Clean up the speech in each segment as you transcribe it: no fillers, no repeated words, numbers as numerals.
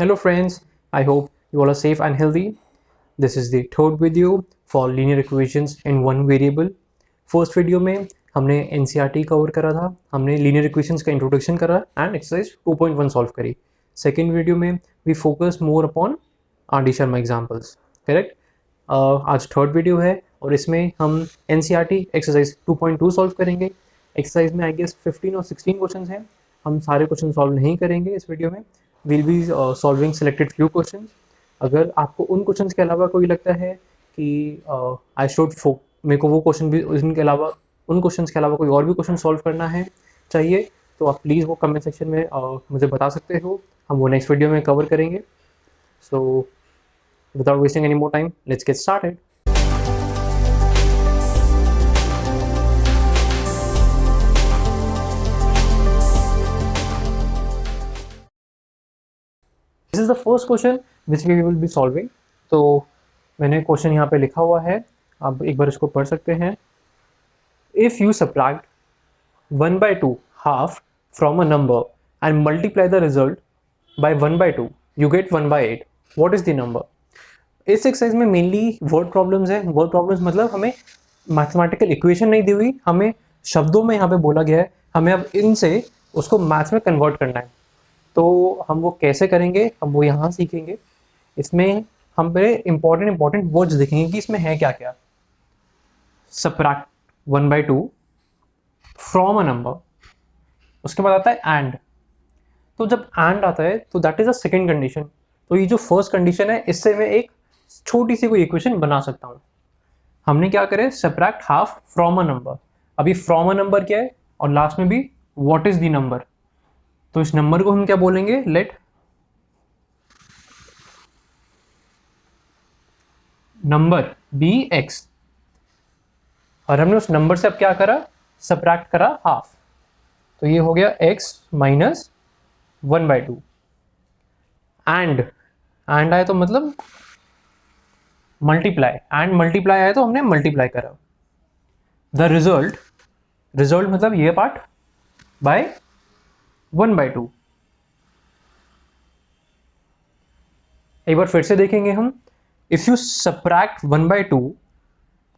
Hello friends, I hope you all are safe and healthy. This is the third video for linear equations in one variable. First video में हमने NCERT cover करा था, हमने linear equations का introduction करा and exercise 2.1 solve करी. Second video में we focus more upon R.D. Sharma examples. Correct. आज थर्ड वीडियो है और इसमें हम NCERT एक्सरसाइज 2.2 सॉल्व करेंगे. एक्सरसाइज में आई गेस 15 और 16 क्वेश्चन हैं. हम सारे क्वेश्चन सॉल्व नहीं करेंगे इस वीडियो में. Will be solving selected few question. अगर आपको उन क्वेश्चन के अलावा कोई लगता है कि आई शुड मेरे को वो क्वेश्चन भी उनके अलावा उन क्वेश्चन के अलावा कोई और भी क्वेश्चन सॉल्व करना है चाहिए तो आप प्लीज़ वो कमेंट सेक्शन में मुझे बता सकते हो. हम वो नेक्स्ट वीडियो में कवर करेंगे. So without wasting any more time let's get started. This is the first question which we will be solving. तो मैंने क्वेश्चन यहाँ पे लिखा हुआ है, आप एक बार इसको पढ़ सकते हैं. If you subtract 1/2 half from a number and multiply the result by 1/2 you get 1/8. What is the number? इस एक्सरसाइज में मेनली वर्ड प्रॉब्लम्स है. वर्ड प्रॉब्लम्स मतलब हमें मैथमेटिकल इक्वेशन नहीं दी हुई, हमें शब्दों में यहाँ पे बोला गया है, हमें अब इनसे उसको मैथ्स में कन्वर्ट करना है. तो हम वो कैसे करेंगे, हम वो यहाँ सीखेंगे. इसमें हम पहले इंपॉर्टेंट वर्ड्स देखेंगे कि इसमें है क्या क्या. सबट्रैक्ट 1/2 फ्रॉम अ नंबर, उसके बाद आता है एंड. तो जब एंड आता है तो that is a second condition. तो ये जो फर्स्ट कंडीशन है इससे मैं एक छोटी सी कोई इक्वेशन बना सकता हूँ. हमने क्या करे, subtract half from a number. अभी फ्रॉम अ नंबर क्या है और लास्ट में भी व्हाट इज द नंबर. तो इस नंबर को हम क्या बोलेंगे, लेट नंबर बी एक्स. और हमने उस नंबर से अब क्या करा, सबट्रैक्ट करा हाफ. तो ये हो गया x माइनस 1/2. एंड आया तो मतलब मल्टीप्लाई, एंड मल्टीप्लाई आया तो हमने मल्टीप्लाई करा. द रिजल्ट मतलब ये पार्ट बाय 1/2. एक बार फिर से देखेंगे हम. If you subtract 1/2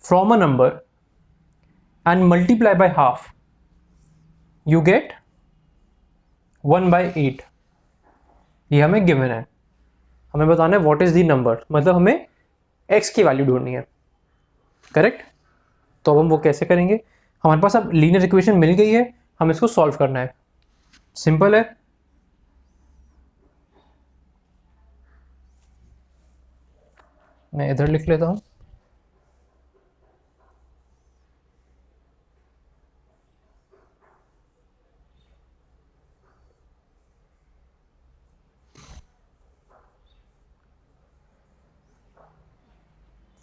from a number and multiply by half you get 1/8. ये हमें गिवन है. हमें बताना है व्हाट इज द नंबर, मतलब हमें x की वैल्यू ढूंढनी है. करेक्ट. तो अब हम वो कैसे करेंगे, हमारे पास अब लीनियर इक्वेशन मिल गई है, हम इसको सॉल्व करना है. सिंपल है. मैं इधर लिख लेता हूं.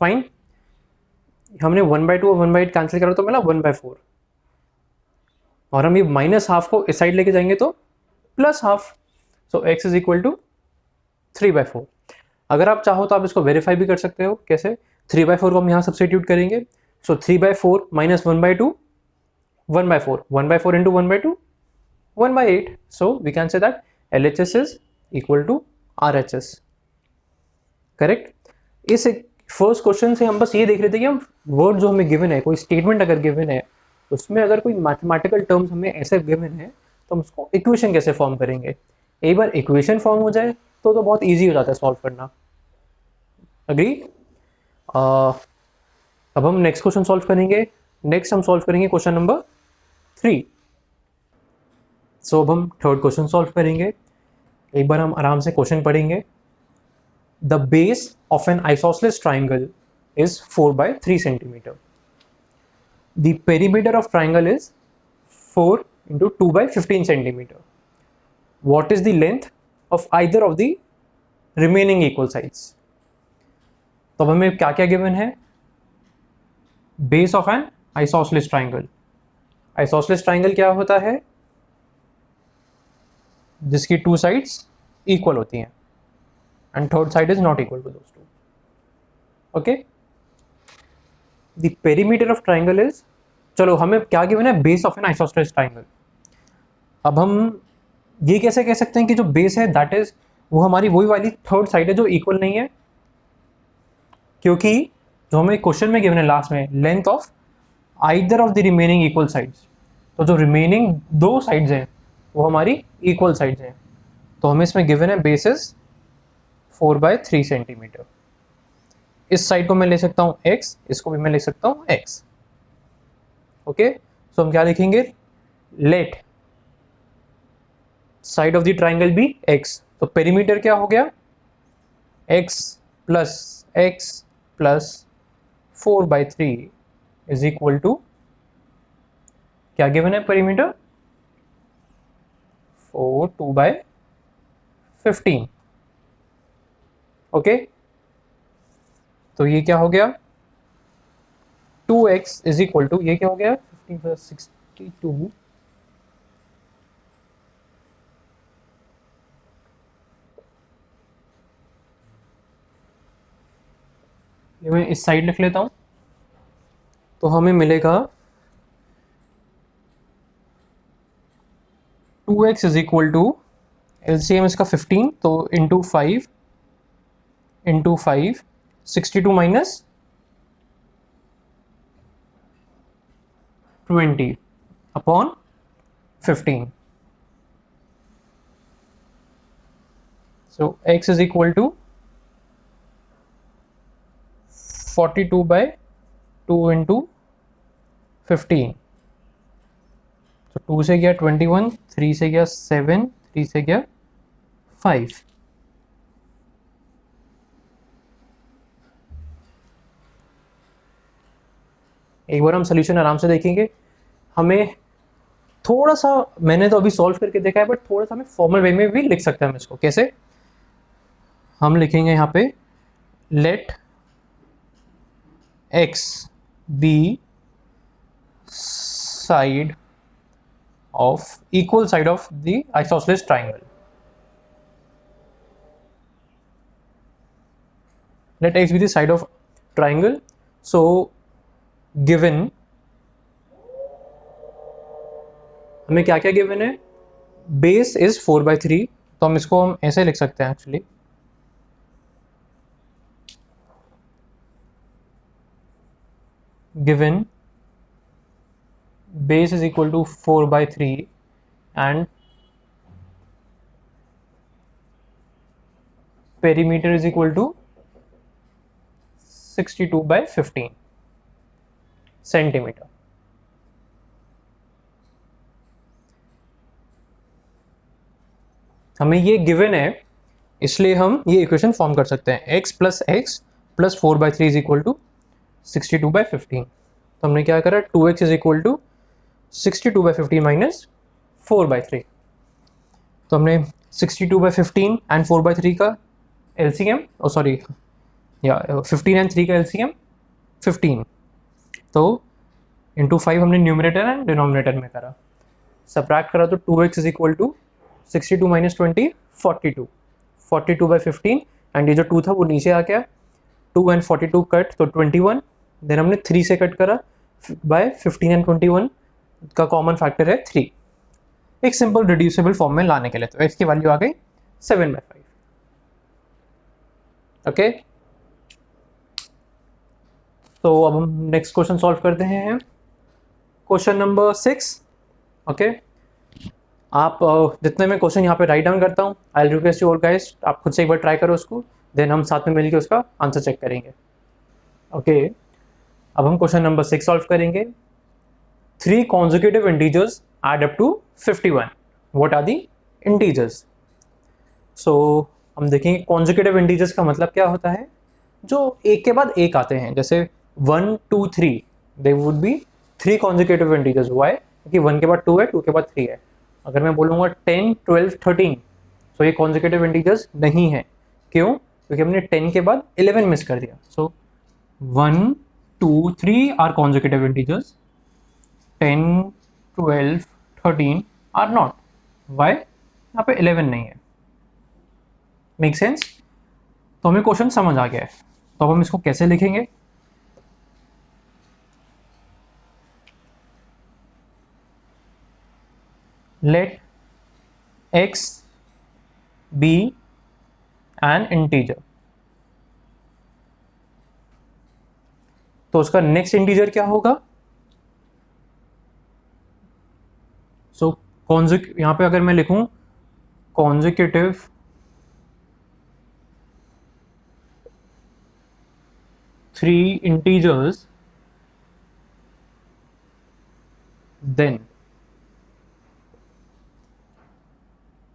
फाइन. हमने 1/2 और 1/8 कैंसिल करा तो मिला 1/4. और हम ये माइनस हाफ को इस साइड लेके जाएंगे तो plus half. So x is equal to 3/4. अगर आप चाहो तो आप इसको वेरीफाई भी कर सकते हो. कैसे? 3/4 को हम यहाँ सब्सटीट्यूट करेंगे. So 3/4 minus 1/2 1/4. 1/4 into 1/2 1/8. So we can say that LHS is equal to RHS. Correct. इस फर्स्ट क्वेश्चन से हम बस ये देख रहे थे कि हम वर्ड जो हमें गिवन है, कोई स्टेटमेंट अगर गिवन है उसमें अगर कोई मैथमेटिकल टर्म्स हमें ऐसे गिवन है तो हम उसको इक्वेशन कैसे फॉर्म करेंगे. एक बार इक्वेशन फॉर्म हो जाए तो बहुत ईजी हो जाता है सॉल्व करना. अग्री. अब हम नेक्स्ट क्वेश्चन सॉल्व करेंगे. नेक्स्ट हम सॉल्व करेंगे क्वेश्चन नंबर 3. सो अब हम थर्ड क्वेश्चन सॉल्व करेंगे. एक बार हम आराम से क्वेश्चन पढ़ेंगे. The base of an isosceles triangle is 4/3 centimeter. The perimeter of triangle is 4 into 2/15 centimeter. What is the length of either of the remaining equal sides? तो अब हमें क्या क्या गिवन है. Base of N isosceles triangle. Isosceles triangle क्या होता है, जिसकी टू साइड्स इक्वल होती हैं and third side is not equal to those two. Okay. The perimeter of triangle is, चलो हमें क्या गिवन है, base of N isosceles triangle. अब हम ये कैसे कह सकते हैं कि जो बेस है दैट इज वो हमारी वही वाली थर्ड साइड है जो इक्वल नहीं है, क्योंकि जो हमें क्वेश्चन में गिवन है लास्ट में, length of either of the remaining equal sides, तो जो रिमेनिंग दो साइड्स हैं वो हमारी इक्वल साइड्स हैं। तो हमें इसमें गिवन है बेसिस 4/3 सेंटीमीटर। इस साइड को मैं ले सकता हूँ x, इसको भी मैं ले सकता हूँ x। ओके, सो हम क्या लिखेंगे, let side of the triangle be x। तो पेरीमीटर क्या हो गया, x plus 4/3 is equal to, क्या गिवन है पेरीमीटर, 2/15। ओके, तो ये क्या हो गया, 2x इज इक्वल टू, ये क्या हो गया 15 + 62, ये मैं इस साइड लिख लेता हूं, तो हमें मिलेगा 2x is equal to, LCM इसका 15, तो into 5 62 minus 20 upon 15। So x is equal to 42/2 into 15। तो 2 से गया 21, 3 से गया 7, 3 से गया 5। एक बार हम सोल्यूशन आराम से देखेंगे। हमें थोड़ा सा, मैंने तो अभी सॉल्व करके देखा है, बट थोड़ा सा हमें फॉर्मल वे में भी लिख सकते हैं हम इसको। कैसे हम लिखेंगे, यहाँ पे let x be side of equal side of the isosceles triangle. let x be the side of triangle, so given, हमें क्या क्या गिवन है, बेस इज 4/3, तो हम इसको हम ऐसे लिख सकते हैं actually, given base is equal to 4/3 and perimeter is equal to 62/15 centimetre. हमें ये गिवन है, इसलिए हम ये इक्वेशन फॉर्म कर सकते हैं, x plus 4/3 is equal to 62/15। तो हमने क्या करा, 2x is equal to 62/15 minus 4/3। तो हमने 62/15 एंड 4/3 का एलसीएम, ओ सॉरी, या 15 एंड 3 का एलसीएम 15, तो इंटू 5 हमने न्यूमरेटर एंड डिनोमिनेटर में करा। सब्ट्रैक्ट करा तो 2x is equal to 62 minus 20 42/15, and ये जो 2 था वो नीचे आ गया, 2 एंड 42 कट तो 21, देन हमने 3 से कट करा बाय 15 एंड 21 का कॉमन फैक्टर है 3, एक सिंपल रिड्यूसिबल फॉर्म में लाने के लिए। तो x की वैल्यू आ गई 7/5। ओके, तो अब हम नेक्स्ट क्वेश्चन सॉल्व करते हैं, क्वेश्चन नंबर 6। ओके, आप जितने मैं क्वेश्चन यहाँ पे राइट डाउन करता हूँ, I request you all guys, आप खुद से एक बार ट्राई करो उसको, देन हम साथ में मिलकर उसका आंसर चेक करेंगे। ओके, अब हम क्वेश्चन नंबर 6 सॉल्व करेंगे। 3 consecutive integers add up to 51. What are the integers? So हम देखेंगे consecutive integers का मतलब क्या होता है, जो एक के बाद एक आते हैं, जैसे 1 2 3, they would be 3 consecutive integers। Why? क्योंकि 1 के बाद 2 है, 2 के बाद 3 है। अगर मैं बोलूँगा 10 12 13, तो ये consecutive integers नहीं है। क्यों? क्योंकि हमने 10 के बाद 11 मिस कर दिया। So 1 2 3 are consecutive integers, 10 12 13 are not. Why? यहाँ पे 11 नहीं है। Make sense? तो हमें क्वेश्चन समझ आ गया है, तो अब हम इसको कैसे लिखेंगे, let x be an integer, तो उसका नेक्स्ट इंटीजर क्या होगा? सो यहां पे अगर मैं लिखूं consecutive three integers, then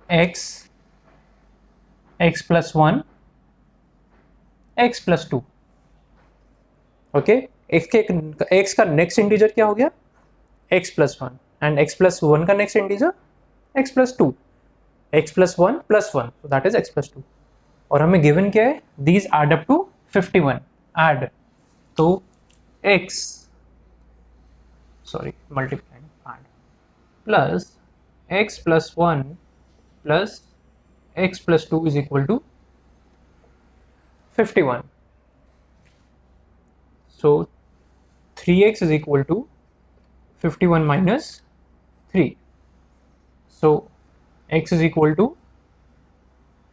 x plus 1 x plus 2. Okay, x का नेक्स्ट इंटीजर क्या हो गया? x plus 1, and x plus 1 का next integer x plus 2, x plus 1 plus 1, so that is x plus 2. और हमें गिवन क्या है? these add up to 51, add, तो x, sorry, multiplying, add, plus x plus 1 plus x plus 2 is equal to 51. So 3x is equal to 51 minus 3. So x is equal to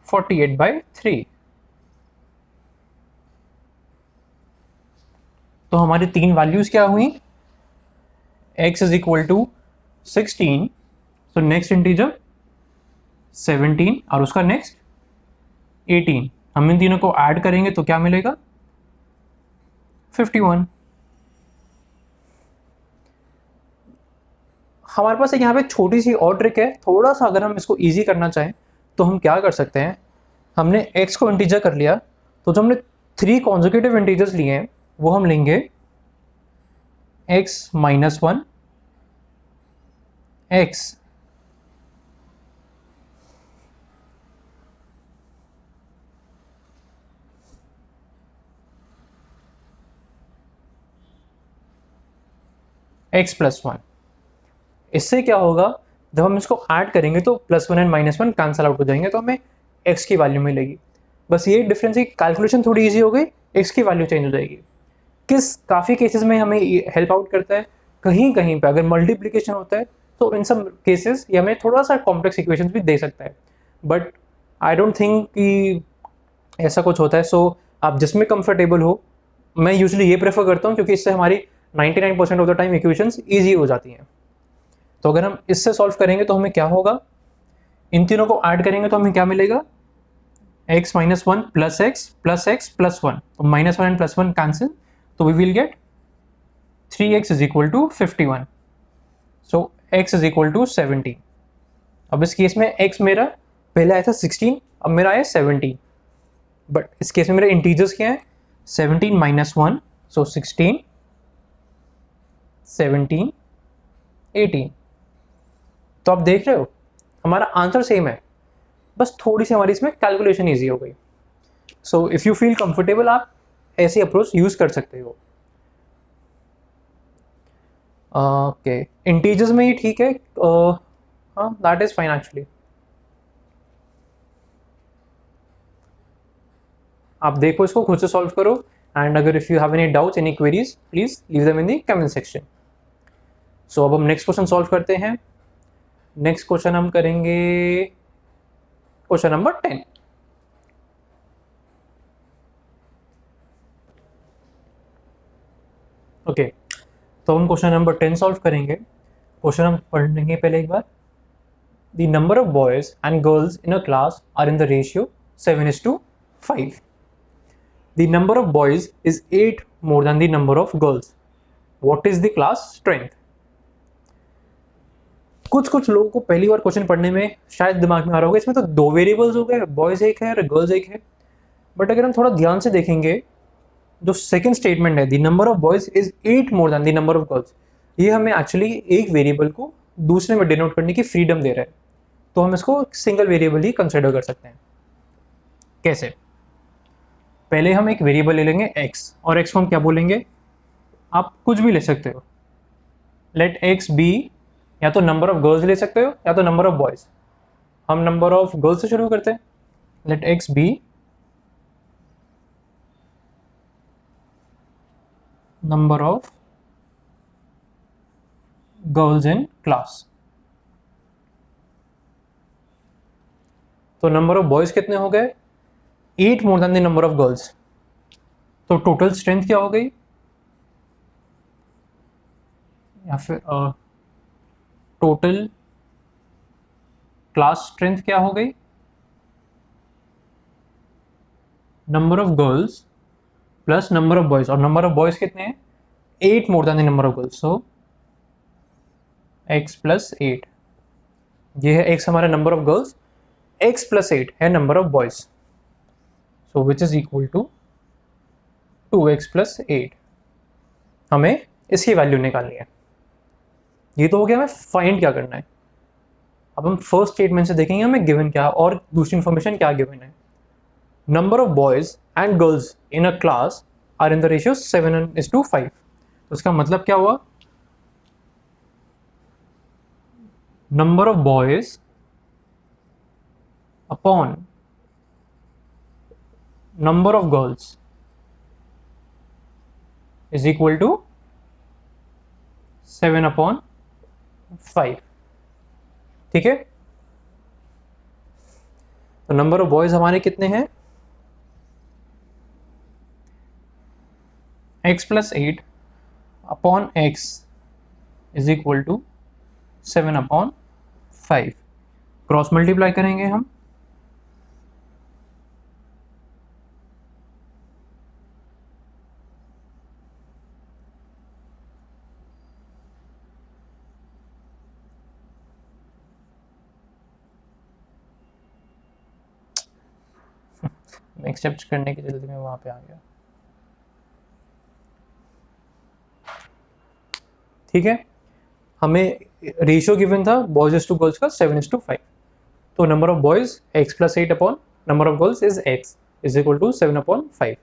48 by 3. तो हमारी तीन values क्या हुई? x is equal to 16, so next integer 17 और उसका next 18. हम इन तीनों को ऐड करेंगे तो क्या मिलेगा? 51. हमारे पास एक यहाँ पे छोटी सी और ट्रिक है, थोड़ा सा अगर हम इसको इजी करना चाहें तो हम क्या कर सकते हैं, हमने x को इंटीजर कर लिया, तो जो हमने 3 कॉन्जिक्यूटिव इंटीजर्स लिए हैं वो हम लेंगे x minus 1, x x plus 1. इससे क्या होगा, जब हम इसको ऐड करेंगे तो +1 एंड -1 कैंसल आउट हो जाएंगे, तो हमें x की वैल्यू मिलेगी. बस ये डिफरेंस है, कैलकुलेशन थोड़ी इजी हो गई, x की वैल्यू चेंज हो जाएगी. काफ़ी केसेस में हमें हेल्प आउट करता है. कहीं कहीं पे अगर मल्टीप्लिकेशन होता है तो इन सब केसेस ये हमें थोड़ा सा कॉम्प्लेक्स इक्वेशंस भी दे सकता है, बट आई डोंट थिंक कि ऐसा कुछ होता है. सो आप जिसमें कंफर्टेबल हो, मैं यूजुअली ये प्रेफर करता हूँ क्योंकि इससे हमारी 99% of the time equations easy हो जाती हैं. तो अगर हम इससे सॉल्व करेंगे तो हमें क्या होगा, इन तीनों को ऐड करेंगे तो हमें क्या मिलेगा? x minus 1 plus x plus x plus 1, तो -1 एंड +1 कैंसिल, तो we will get 3x is equal to 51. so x is equal to 17. अब इस केस में x मेरा पहले आया था 16, अब मेरा आया 17, बट इस केस में मेरे इंटीजर्स क्या है? 17 minus 1, so 16, 17, 18. तो आप देख रहे हो हमारा आंसर सेम है, बस थोड़ी सी हमारी इसमें कैलकुलेशन ईजी हो गई. So if you feel comfortable आप ऐसी अप्रोच यूज कर सकते हो. ओके, इंटीजर्स में ही ठीक है. हाँ, दैट इज फाइन एक्चुअली. आप देखो, इसको खुद से सॉल्व करो, एंड अगर if you have any doubts, any queries, please leave them in the comment section. So अब हम नेक्स्ट क्वेश्चन सॉल्व करते हैं. नेक्स्ट क्वेश्चन हम करेंगे क्वेश्चन नंबर 10. ओके, तो हम क्वेश्चन नंबर 10 सॉल्व करेंगे. क्वेश्चन हम पढ़ लेंगे पहले एक बार. The number of boys and girls in a class are in the ratio 7:5. The number of boys is 8 more than the number of girls. What is the class strength? कुछ लोगों को पहली बार क्वेश्चन पढ़ने में शायद दिमाग में आ रहा होगा, इसमें तो 2 वेरिएबल्स हो गए, बॉयज एक है और गर्ल्स एक है. बट अगर हम थोड़ा ध्यान से देखेंगे, जो सेकंड स्टेटमेंट है, the number of boys is 8 more than the number of girls, ये हमें एक्चुअली एक वेरिएबल को दूसरे में डिनोट करने की फ्रीडम दे रहा है. तो हम इसको सिंगल वेरिएबल ही कंसिडर कर सकते हैं. कैसे? पहले हम एक वेरिएबल ले लेंगे x, और x को हम क्या बोलेंगे? आप कुछ भी ले सकते हो. लेट x बी, या तो नंबर ऑफ गर्ल्स ले सकते हो या तो नंबर ऑफ बॉयज. हम नंबर ऑफ गर्ल्स से शुरू करते हैं. Let x be number of girls in class. तो नंबर ऑफ बॉयज कितने हो गए? 8 more than the number of girls, तो टोटल स्ट्रेंथ क्या हो गई, या फिर टोटल क्लास स्ट्रेंथ क्या हो गई, number of girls plus number of boys, और नंबर ऑफ बॉयज कितने हैं, 8 more than the number of girls, so x plus 8, ये है x हमारा number of girls, x plus 8 है number of boys, so which is equal to 2x plus 8। हमें इसकी value निकालनी है। ये तो हो गया हमें फाइंड क्या करना है। अब हम फर्स्ट स्टेटमेंट से देखेंगे हमें गिवन क्या और दूसरी इंफॉर्मेशन क्या गिवन है। Number of boys and girls in a class are in the ratio 7:5। तो इसका मतलब क्या हुआ, number of boys upon number of girls is equal to 7/5। ठीक है, तो नंबर ऑफ बॉयज हमारे कितने हैं, x plus 8 upon x is equal to 7/5। Cross multiply करेंगे हम, एक्सेप्ट करने की जल्दी में वहां पे आ गया। ठीक है, हमें रेशियो गिवन था बॉयज टू गर्ल्स का 7:5, तो number of boys x plus 8 upon number of girls is x is equal to 7/5।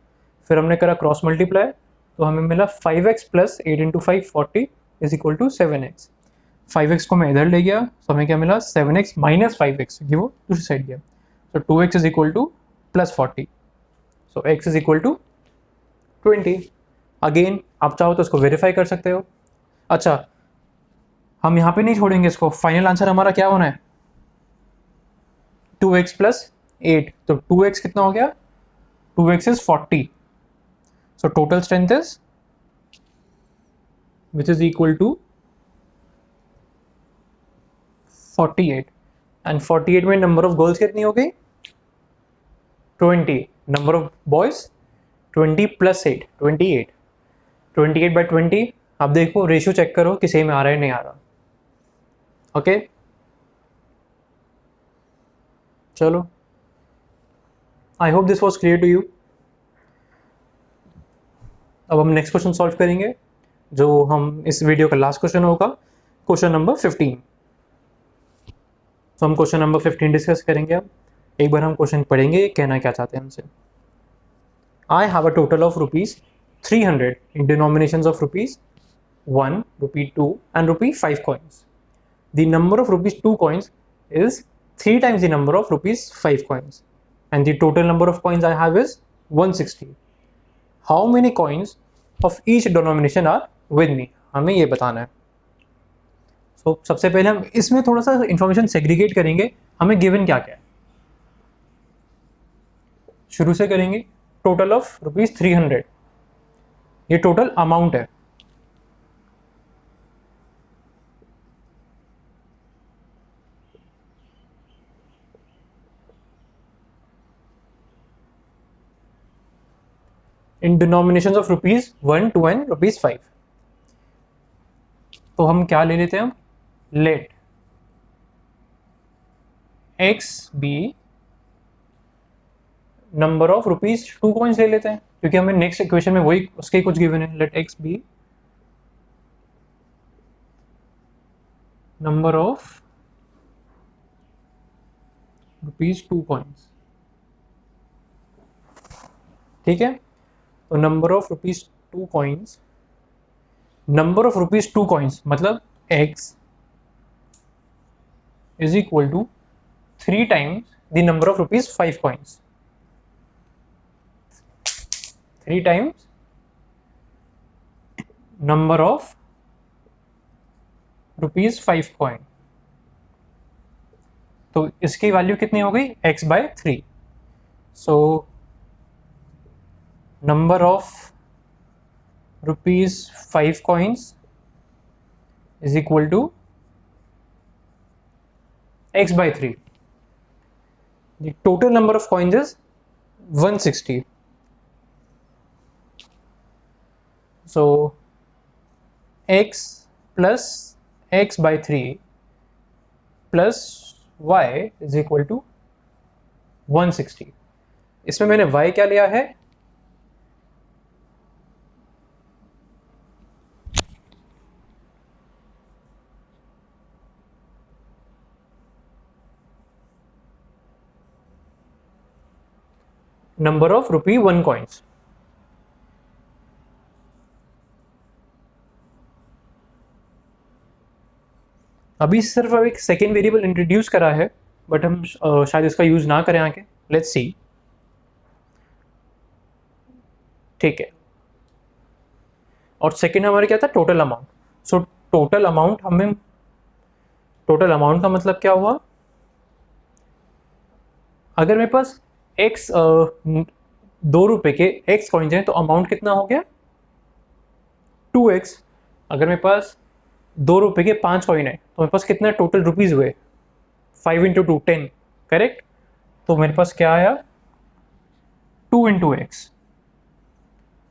फिर हमने करा क्रॉस मल्टीप्लाई, तो हमें मिला 5x plus 8 into 5 40 is equal to 7x। 5x को मैं इधर ले गया, तो हमें क्या मिला 7x माइनस 5x, ये वो दूसरी साइड गया, तो 2x is equal to plus 40, so x is equal to 20। Again आप चाहो तो इसको वेरीफाई कर सकते हो। अच्छा, हम यहाँ पे नहीं छोड़ेंगे इसको, फाइनल आंसर हमारा क्या होना है 2x प्लस 8, तो 2x कितना हो गया, 2x is 40, so total strength is which is equal to 48, and 48 में number of girls कितनी हो गई 20, number of boys 20 plus 8 28, 28 by 20। अब देखो रेशियो चेक करो कि सही में आ रहा है नहीं आ रहा। ओके चलो, I hope this was clear to you. अब हम नेक्स्ट क्वेश्चन सॉल्व करेंगे, जो हम इस वीडियो का लास्ट क्वेश्चन होगा, क्वेश्चन नंबर 15। तो हम क्वेश्चन नंबर 15 डिस्कस करेंगे। अब एक बार हम क्वेश्चन पढ़ेंगे, कहना क्या चाहते हैं हमसे। I have a total of ₹300 in denominations of ₹1, ₹2 and ₹5 coins. The number of ₹2 coins is 3 times the number of ₹5 coins, and the total number of coins I have is 160. How many coins of each denomination are with me? हमें ये बताना है। तो सबसे पहले हम इसमें थोड़ा सा इंफॉर्मेशन सेग्रीगेट करेंगे, हमें गिवन क्या क्या है। शुरू से करेंगे, टोटल ऑफ ₹300, ये टोटल अमाउंट है। In denominations of ₹1, 2 and ₹5। तो हम क्या ले लेते हैं, हम let x be number of ₹2 coins ले लेते हैं, क्योंकि हमें नेक्स्ट इक्वेशन में वही उसके कुछ गिवन है। Let x be number of ₹2 coins. ठीक है, तो number of ₹2 coins, number of ₹2 coins मतलब x is equal to 3 times the number of ₹5 coins, 3 times number of ₹5 coin. तो इसकी वैल्यू कितनी हो गई x/3, so number of ₹5 coins is equal to x by 3. The total number of coins is 160. So x plus x by 3 plus y is equal to 160. इसमें मैंने y क्या लिया है? Number of ₹1 coins. अभी सिर्फ अब एक सेकेंड वेरिएबल इंट्रोड्यूस करा है, बट हम शायद इसका यूज ना करें आगे. Let's see. ठीक है. और सेकेंड हमारे क्या था? Total amount. So total amount का मतलब क्या हुआ? अगर मेरे पास x ₹2 के x कॉइन्स हैं तो अमाउंट कितना हो गया? 2x. अगर मेरे पास ₹2 के 5 कॉइन है तो मेरे पास कितना टोटल रुपीज हुए? 5 इंटू 2 10. करेक्ट. तो मेरे पास क्या आया? 2 इंटू एक्स.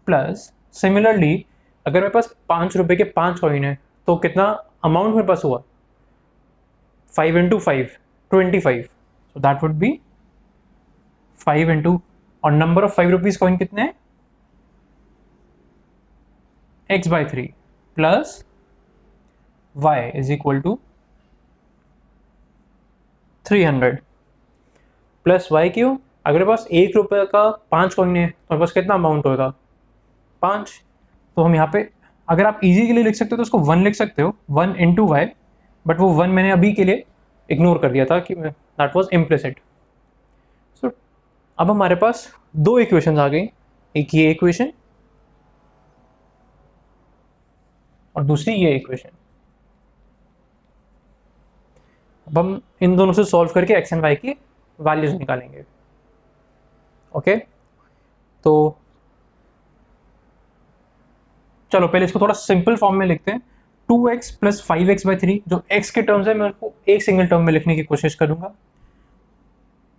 प्लस सिमिलरली अगर मेरे पास ₹5 के 5 कॉइन है तो कितना अमाउंट मेरे पास हुआ? 5 into 5 25. So that would be 5 into, और नंबर ऑफ ₹5 कॉइन कितने हैं? x by 3 plus y is equal to 300 plus y. क्यों? अगर मेरे पास ₹1 का 5 कॉइन है तो मेरे पास कितना अमाउंट होगा? 5. तो हम यहाँ पे अगर आप इजी के लिए लिख सकते हो तो उसको 1 लिख सकते हो, 1 इंटू वाई. बट वो 1 मैंने अभी के लिए इग्नोर कर दिया था कि दैट वाज इम्प्लिसिट. सो अब हमारे पास दो इक्वेशंस आ गई, एक ये इक्वेशन और दूसरी ये इक्वेशन. अब हम इन दोनों से सॉल्व करके एक्स एंड वाई की वैल्यूज निकालेंगे. ओके. तो चलो पहले इसको थोड़ा सिंपल फॉर्म में लिखते हैं. 2x प्लस 5x बाई 3, जो x के टर्म्स है मैं उसको एक सिंगल टर्म में लिखने की कोशिश करूंगा.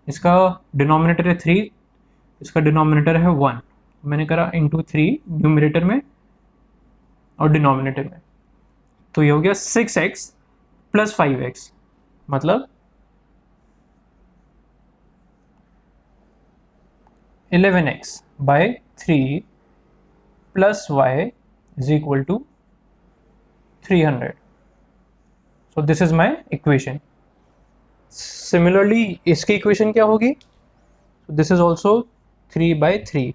इसका डिनोमिनेटर है 3, इसका डिनोमिनेटर है 1. मैंने करा इंटू 3 न्यूमिनेटर में और डिनोमिनेटर में. तो ये हो गया 6x प्लस 5x, मतलब 11x by 3 plus y is equal to 300. So this is my equation. Similarly इसकी equation क्या होगी? So this is also 3 by 3.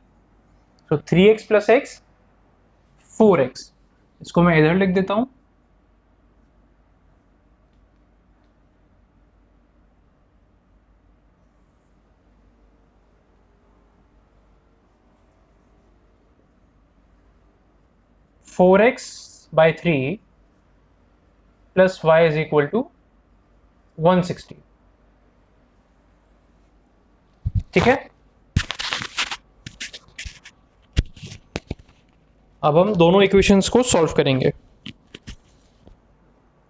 So 3x plus x 4x. इसको मैं इधर लिख देता हूँ. Four x by 3 plus y is equal to 160. ठीक है. अब हम दोनों इक्वेशंस को सॉल्व करेंगे.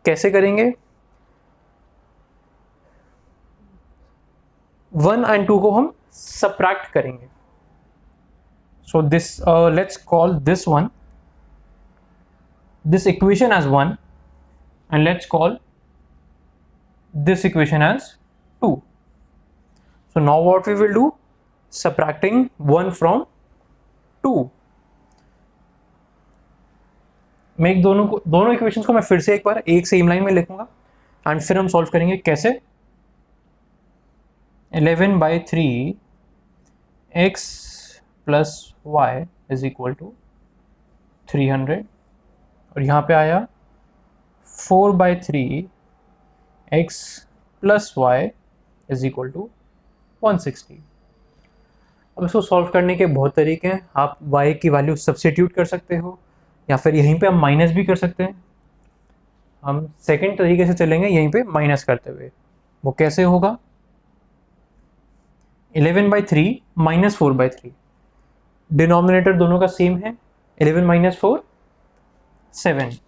कैसे करेंगे? 1 एंड 2 को हम सबट्रैक्ट करेंगे. So this let's call this one, this equation as 1, and let's call this equation as 2. So now what we will do? Subtracting 1 from 2. मैं दोनों इक्वेशंस को मैं फिर से एक बार एक सेम लाइन में लिखूंगा एंड फिर हम सॉल्व करेंगे. कैसे? 11 by 3 x plus y is equal to 300, और यहाँ पे आया 4 by 3 x plus y is equal to 160. अब इसको सॉल्व करने के बहुत तरीके हैं. आप y की वैल्यू सब्स्टिट्यूट कर सकते हो या फिर यहीं पे हम माइनस भी कर सकते हैं. हम सेकंड तरीके से चलेंगे, यहीं पे माइनस करते हुए. वो कैसे होगा? 11 बाई 3 माइनस 4 बाई 3. डिनोमिनेटर दोनों का सेम है, 11 माइनस 4 7,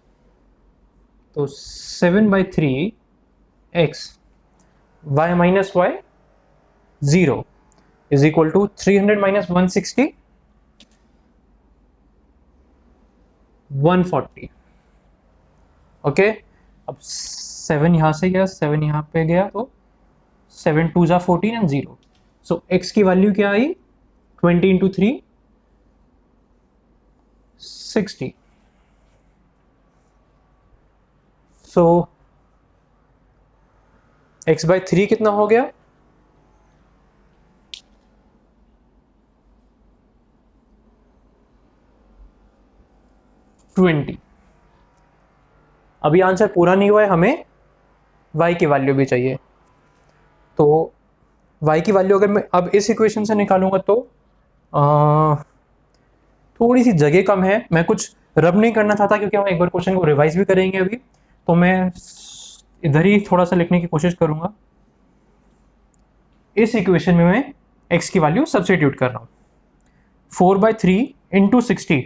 तो 7/3 x y minus y 0 is equal to 300 minus 160 140। Okay, अब 7 यहाँ से गया, 7 यहाँ पे गया, तो 7 2 जा 14 एंड 0। सो x की वैल्यू क्या आई, 20 इंटू 3 60। सो x बाय 3 कितना हो गया, 20। अभी आंसर पूरा नहीं हुआ है, हमें y की वैल्यू भी चाहिए। तो y की वैल्यू अगर मैं अब इस इक्वेशन से निकालूंगा तो थोड़ी सी जगह कम है, मैं कुछ रब नहीं करना चाहता क्योंकि हम एक बार क्वेश्चन को रिवाइज भी करेंगे अभी, तो मैं इधर ही थोड़ा सा लिखने की कोशिश करूंगा। इस इक्वेशन में मैं x की वैल्यू सब्स्टिट्यूट कर रहा हूँ, 4/3 इंटू 60,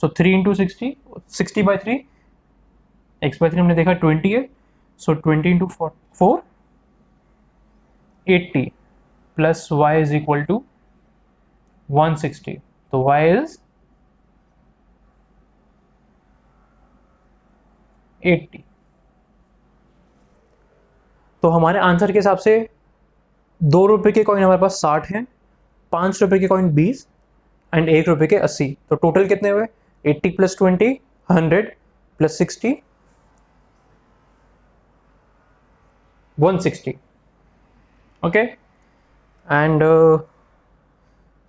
सो 3 इंटू 60, 60/3, x/3 हमने देखा 20 है, so 20 into 4 80 plus y is equal to 160, तो y इज 80। तो हमारे आंसर के हिसाब से 2 रुपए के कॉइन हमारे पास 60 हैं, 5 रुपए के कॉइन 20 एंड 1 रुपए के 80, तो टोटल कितने हुए, 80 plus 20 100 plus 60 160। Okay, and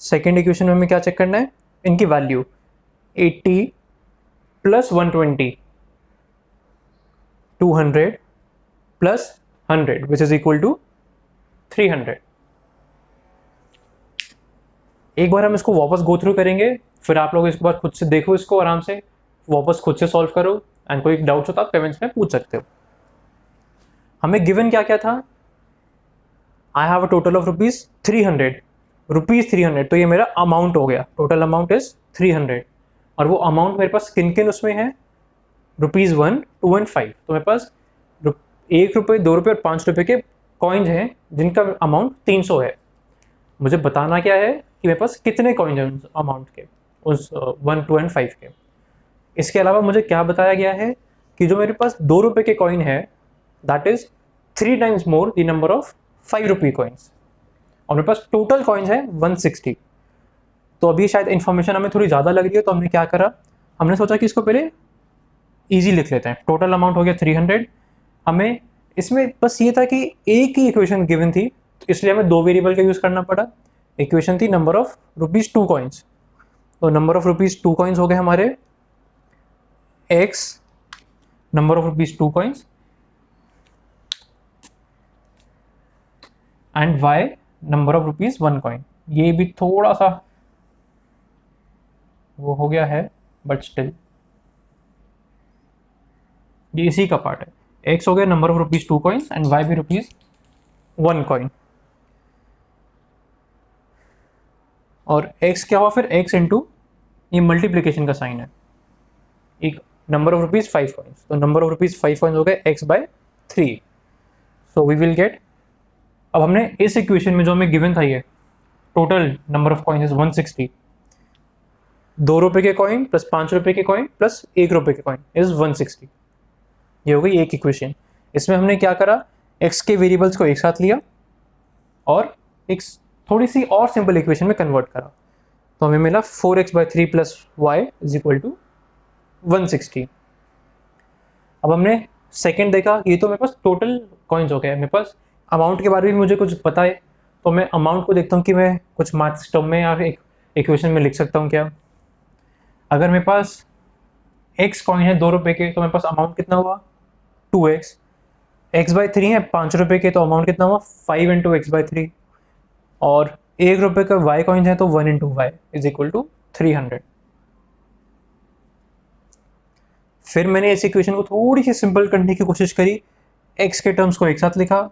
second equation में हमें क्या चेक करना है, इनकी value 80 plus 120 200 plus 100 which is equal to 300। एक बार हम इसको वापस गो थ्रू करेंगे, फिर आप लोग इसके बाद खुद से देखो, इसको आराम से वापस खुद से सॉल्व करो, एंड कोई डाउट्स हो तो आप कमेंट्स में पूछ सकते हो। हमें गिवन क्या क्या था, I have a total of rupees 300, तो ये मेरा अमाउंट हो गया, टोटल अमाउंट इज 300, और वो अमाउंट मेरे पास किन किन उसमें है, रुपीज 1 2 एंड 5, तो मेरे पास 1 रुपये 2 रुपये और 5 रुपये के कॉइन्स हैं जिनका अमाउंट 300 है। मुझे बताना क्या है कि मेरे पास कितने कॉइन्स हैं उस अमाउंट के, उस 1 2 एंड 5 के। इसके अलावा मुझे क्या बताया गया है कि जो मेरे पास 2 रुपये के कॉइन है that is 3 times more the number of 5 रुपये कॉइन्स, और मेरे पास टोटल कॉइन्स है 160। तो अभी शायद इन्फॉर्मेशन हमें थोड़ी ज़्यादा लग रही है, तो हमने क्या करा, हमने सोचा कि इसको पहले ईजी लिख लेते हैं। टोटल अमाउंट हो गया 300, हमें इसमें बस ये था कि एक ही इक्वेशन गिवन थी, तो इसलिए हमें 2 वेरिएबल का यूज़ करना पड़ा। इक्वेशन थी नंबर ऑफ रुपीज़ 2 कॉइन्स, तो नंबर ऑफ रुपीज़ 2 कॉइन्स हो गए हमारे x number of rupees 2 coins and y number of rupees 1 coin. ये भी थोड़ा सा वो हो गया है, बट स्टिल ये इसी का पार्ट है। x हो गया number of rupees 2 coins and y भी रुपीज़ 1 कॉइन, और x क्या हुआ फिर, x इंटू ये मल्टीप्लीकेशन का साइन है, एक नंबर ऑफ रुपीज़ 5 कॉइन्स, तो नंबर ऑफ रुपीज़ 5 कॉइन्स हो गए x by 3, so we will get. अब हमने इस इक्वेशन में जो हमें गिवन था, ये total number of coins is 160, 2 रुपये के कॉइन प्लस 5 रुपये के कॉइन प्लस 1 रुपये के कॉइन इज 160, ये हो गई एक इक्वेशन। इसमें हमने क्या करा, x के वेरिएबल्स को एक साथ लिया और एक थोड़ी सी और सिंपल इक्वेशन में कन्वर्ट करा, तो हमें मिला 4x/3 plus y is equal to 160। अब हमने सेकेंड देखा, ये तो मेरे पास टोटल कॉइन्स हो गए, मेरे पास अमाउंट के बारे में मुझे कुछ पता है, तो मैं अमाउंट को देखता हूँ कि मैं कुछ मैथ्स टर्म में या एक इक्वेशन में लिख सकता हूँ क्या। अगर मेरे पास x कॉइन है 2 रुपये के, तो मेरे पास अमाउंट कितना हुआ 2x, x/3 है 5 रुपये के, तो अमाउंट कितना हुआ 5 इंटू x/3, और 1 रुपये का y कॉइन है तो 1 into y is equal to 300। फिर मैंने इस इक्वेशन को थोड़ी सी सिंपल करने की कोशिश करी, x के टर्म्स को एक साथ लिखा,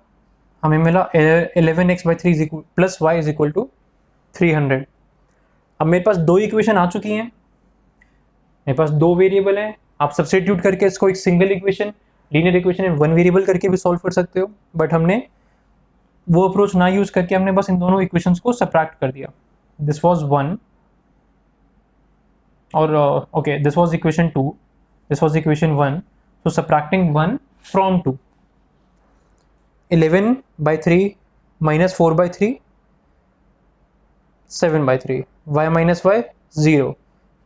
हमें मिला 11x/3 plus y is equal to 300। अब मेरे पास दो इक्वेशन आ चुकी हैं, मेरे पास दो वेरिएबल हैं, आप सब्स्टिट्यूट करके इसको एक सिंगल इक्वेशन, लीनियर इक्वेशन में वन वेरिएबल करके भी सॉल्व कर सकते हो, बट हमने वो अप्रोच ना यूज करके हमने बस इन दोनों इक्वेशंस को सब्ट्रैक्ट कर दिया. दिस वाज 1 और okay this was equation 2, this was equation 1. So subtracting 1 from 2, 11/3 minus 4/3, 7/3, y minus y 0,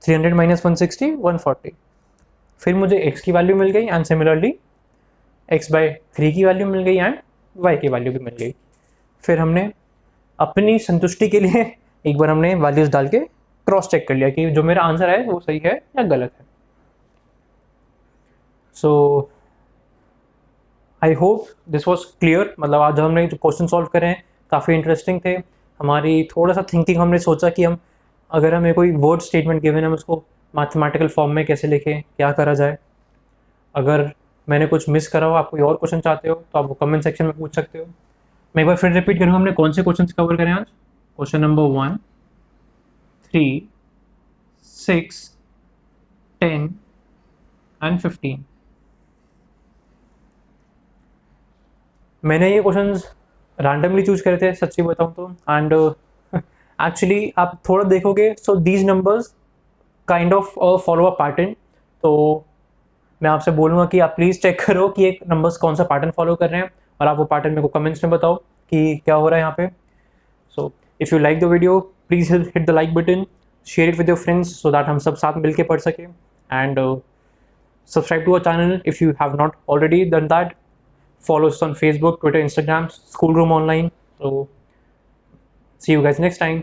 300 minus 160 140. फिर मुझे x की वैल्यू मिल गई एंड सिमिलरली x/3 की वैल्यू मिल गई एंड y की वैल्यू भी मिल गई. फिर हमने अपनी संतुष्टि के लिए एक बार हमने वैल्यूज डाल के क्रॉस चेक कर लिया कि जो मेरा आंसर है वो सही है या गलत है. So I hope this was clear. मतलब आज हमने जो क्वेश्चन सॉल्व करे हैं काफ़ी इंटरेस्टिंग थे. हमारी थोड़ा सा थिंकिंग, हमने सोचा कि हम अगर हमें कोई वर्ड स्टेटमेंट गिवन है हम उसको मैथमेटिकल फॉर्म में कैसे लिखें, क्या करा जाए. अगर मैंने कुछ मिस करा हो, आप कोई और क्वेश्चन चाहते हो तो आप वो कमेंट सेक्शन में पूछ सकते हो. मैं एक बार फिर रिपीट करूँगा, हमने कौन से क्वेश्चन कवर करें आज. Question number 1, 3, 6, 10 and 15. मैंने ये क्वेश्चंस रैंडमली चूज करे थे सच्ची बताऊं तो. एंड एक्चुअली आप थोड़ा देखोगे so these numbers kind of follow a pattern. तो मैं आपसे बोलूँगा कि आप प्लीज़ चेक करो कि एक नंबर्स कौन सा पैटर्न फॉलो कर रहे हैं और आप वो पैटर्न मेरे को कमेंट्स में बताओ कि क्या हो रहा है यहाँ पे. So if you like the video please hit the like button, share it with your friends so that हम सब साथ मिल के पढ़ सकें. And subscribe to our channel if you have not already done that. Follow us on Facebook, Twitter, Instagram, Schoolroom Online. So see you guys next time.